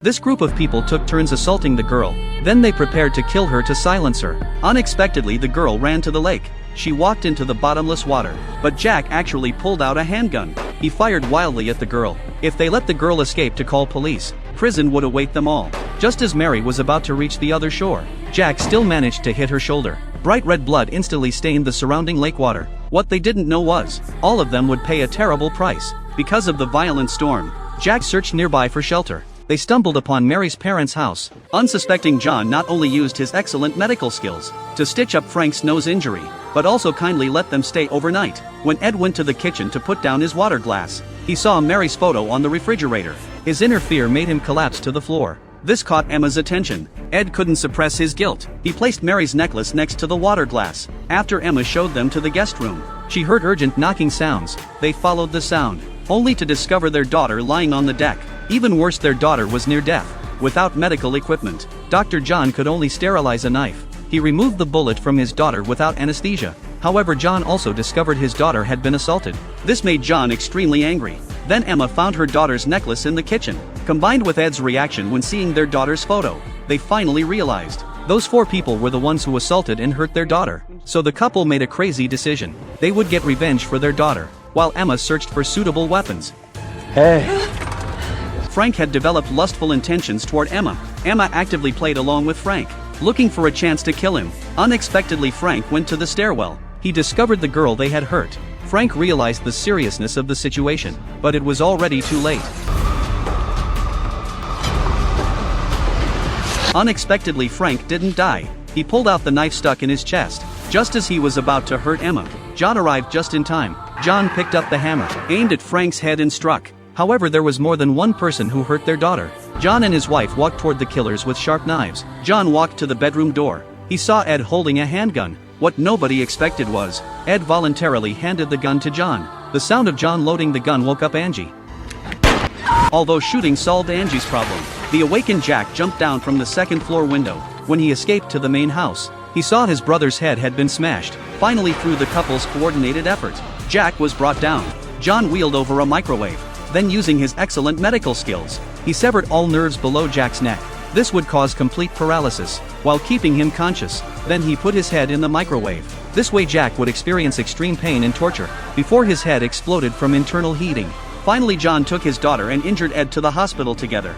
This group of people took turns assaulting the girl, then they prepared to kill her to silence her. Unexpectedly, the girl ran to the lake. She walked into the bottomless water, but Jack actually pulled out a handgun. He fired wildly at the girl. If they let the girl escape to call police, prison would await them all. Just as Mary was about to reach the other shore, Jack still managed to hit her shoulder. Bright red blood instantly stained the surrounding lake water. What they didn't know was, all of them would pay a terrible price. Because of the violent storm, Jack searched nearby for shelter. They stumbled upon Mary's parents' house. Unsuspecting John not only used his excellent medical skills to stitch up Frank's nose injury, but also kindly let them stay overnight. When Ed went to the kitchen to put down his water glass, he saw Mary's photo on the refrigerator. His inner fear made him collapse to the floor. This caught Emma's attention. Ed couldn't suppress his guilt. He placed Mary's necklace next to the water glass. After Emma showed them to the guest room, she heard urgent knocking sounds. They followed the sound, only to discover their daughter lying on the deck. Even worse, their daughter was near death. Without medical equipment, Dr. John could only sterilize a knife. He removed the bullet from his daughter without anesthesia. However, John also discovered his daughter had been assaulted. This made John extremely angry. Then Emma found her daughter's necklace in the kitchen. Combined with Ed's reaction when seeing their daughter's photo, they finally realized those 4 people were the ones who assaulted and hurt their daughter. So the couple made a crazy decision. They would get revenge for their daughter, while Emma searched for suitable weapons. Hey. Frank had developed lustful intentions toward Emma. Emma actively played along with Frank, looking for a chance to kill him. Unexpectedly, Frank went to the stairwell. He discovered the girl they had hurt. Frank realized the seriousness of the situation, but it was already too late. Unexpectedly, Frank didn't die. He pulled out the knife stuck in his chest. Just as he was about to hurt Emma, John arrived just in time. John picked up the hammer, aimed at Frank's head and struck. However, there was more than one person who hurt their daughter. John and his wife walked toward the killers with sharp knives. John walked to the bedroom door. He saw Ed holding a handgun. What nobody expected was, Ed voluntarily handed the gun to John. The sound of John loading the gun woke up Angie. Although shooting solved Angie's problem, the awakened Jack jumped down from the second-floor window. When he escaped to the main house, he saw his brother's head had been smashed. Finally, through the couple's coordinated effort, Jack was brought down. John wheeled over a microwave. Then, using his excellent medical skills, he severed all nerves below Jack's neck. This would cause complete paralysis, while keeping him conscious. Then he put his head in the microwave. This way Jack would experience extreme pain and torture, before his head exploded from internal heating. Finally, John took his daughter and injured Ed to the hospital together.